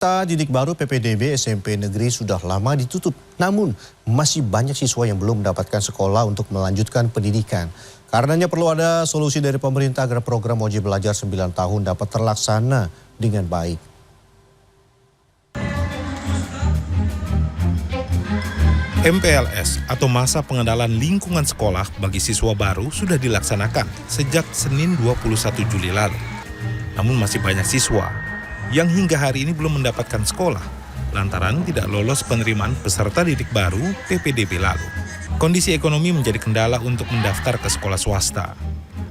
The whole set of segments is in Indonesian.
Peserta didik baru PPDB SMP Negeri sudah lama ditutup, namun masih banyak siswa yang belum mendapatkan sekolah untuk melanjutkan pendidikan. Karenanya perlu ada solusi dari pemerintah agar program wajib belajar 9 tahun dapat terlaksana dengan baik. MPLS atau masa pengenalan lingkungan sekolah bagi siswa baru sudah dilaksanakan sejak Senin 21 Juli lalu. Namun masih banyak siswa yang hingga hari ini belum mendapatkan sekolah lantaran tidak lolos penerimaan peserta didik baru PPDB lalu. Kondisi ekonomi menjadi kendala untuk mendaftar ke sekolah swasta.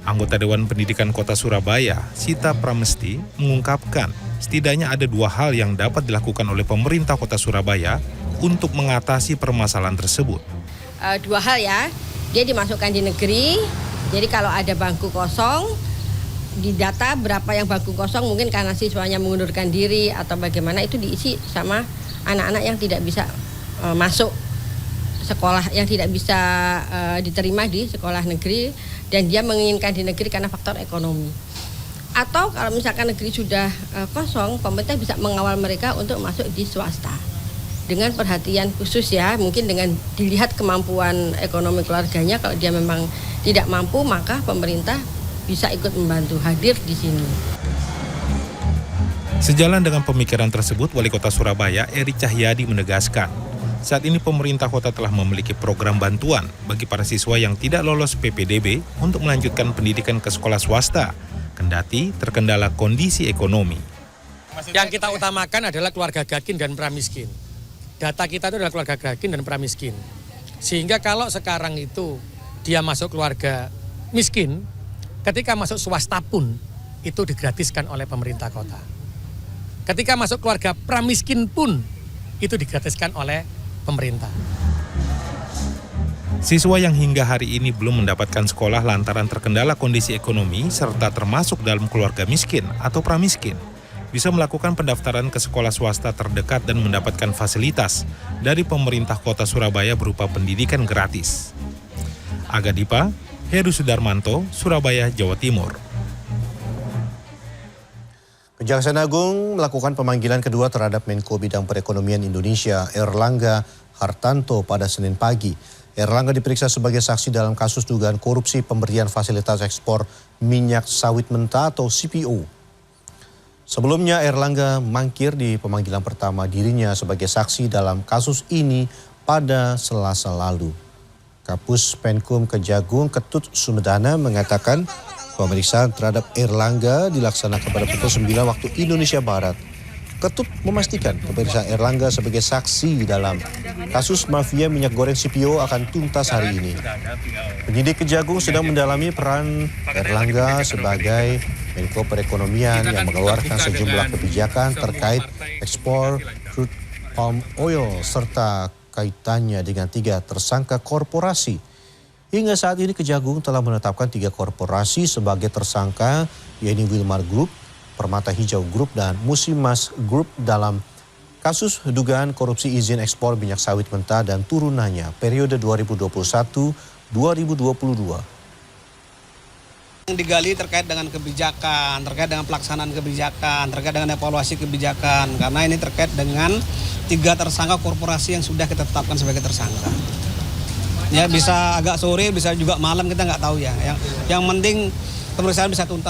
Anggota Dewan Pendidikan Kota Surabaya, Sita Pramesti, mengungkapkan setidaknya ada 2 hal yang dapat dilakukan oleh pemerintah Kota Surabaya untuk mengatasi permasalahan tersebut. 2 hal ya, dia dimasukkan di negeri, jadi kalau ada bangku kosong, di data berapa yang bangku kosong mungkin karena siswanya mengundurkan diri atau bagaimana itu diisi sama anak-anak yang tidak bisa masuk sekolah, yang tidak bisa diterima di sekolah negeri dan dia menginginkan di negeri karena faktor ekonomi. Atau kalau misalkan negeri sudah kosong, pemerintah bisa mengawal mereka untuk masuk di swasta dengan perhatian khusus ya, mungkin dengan dilihat kemampuan ekonomi keluarganya. Kalau dia memang tidak mampu, maka pemerintah bisa ikut membantu hadir di sini. Sejalan dengan pemikiran tersebut, Wali Kota Surabaya Eri Cahyadi menegaskan, saat ini pemerintah kota telah memiliki program bantuan bagi para siswa yang tidak lolos PPDB untuk melanjutkan pendidikan ke sekolah swasta, kendati terkendala kondisi ekonomi. Yang kita utamakan adalah keluarga gakin dan pramiskin. Data kita itu adalah keluarga gakin dan pramiskin. Sehingga kalau sekarang itu dia masuk keluarga miskin, ketika masuk swasta pun itu digratiskan oleh pemerintah kota. Ketika masuk keluarga pramiskin pun itu digratiskan oleh pemerintah. Siswa yang hingga hari ini belum mendapatkan sekolah lantaran terkendala kondisi ekonomi serta termasuk dalam keluarga miskin atau pramiskin bisa melakukan pendaftaran ke sekolah swasta terdekat dan mendapatkan fasilitas dari pemerintah Kota Surabaya berupa pendidikan gratis. Aga Dipa, Heru Sudarmanto, Surabaya, Jawa Timur. Kejaksaan Agung melakukan pemanggilan kedua terhadap Menko Bidang Perekonomian Indonesia Erlangga Hartanto pada Senin pagi. Erlangga diperiksa sebagai saksi dalam kasus dugaan korupsi pemberian fasilitas ekspor minyak sawit mentah atau CPO. Sebelumnya Erlangga mangkir di pemanggilan pertama dirinya sebagai saksi dalam kasus ini pada Selasa lalu. Kapus Penkum Kejagung Ketut Sumedana mengatakan pemeriksaan terhadap Erlangga dilaksanakan pada pukul 9 waktu Indonesia Barat. Ketut memastikan pemeriksaan Erlangga sebagai saksi dalam kasus mafia minyak goreng CPO akan tuntas hari ini. Penyidik Kejagung sedang mendalami peran Erlangga sebagai Menko Perekonomian yang mengeluarkan sejumlah kebijakan terkait ekspor crude palm oil serta kaitannya dengan 3 tersangka korporasi. Hingga saat ini Kejagung telah menetapkan 3 korporasi sebagai tersangka, yaitu Wilmar Group, Permata Hijau Group, dan Musimas Group dalam kasus dugaan korupsi izin ekspor minyak sawit mentah dan turunannya periode 2021-2022. Yang digali terkait dengan kebijakan, terkait dengan pelaksanaan kebijakan, terkait dengan evaluasi kebijakan, karena ini terkait dengan 3 tersangka korporasi yang sudah kita tetapkan sebagai tersangka. Ya bisa agak sore, bisa juga malam, kita nggak tahu ya. Yang penting pemeriksaan bisa tuntas.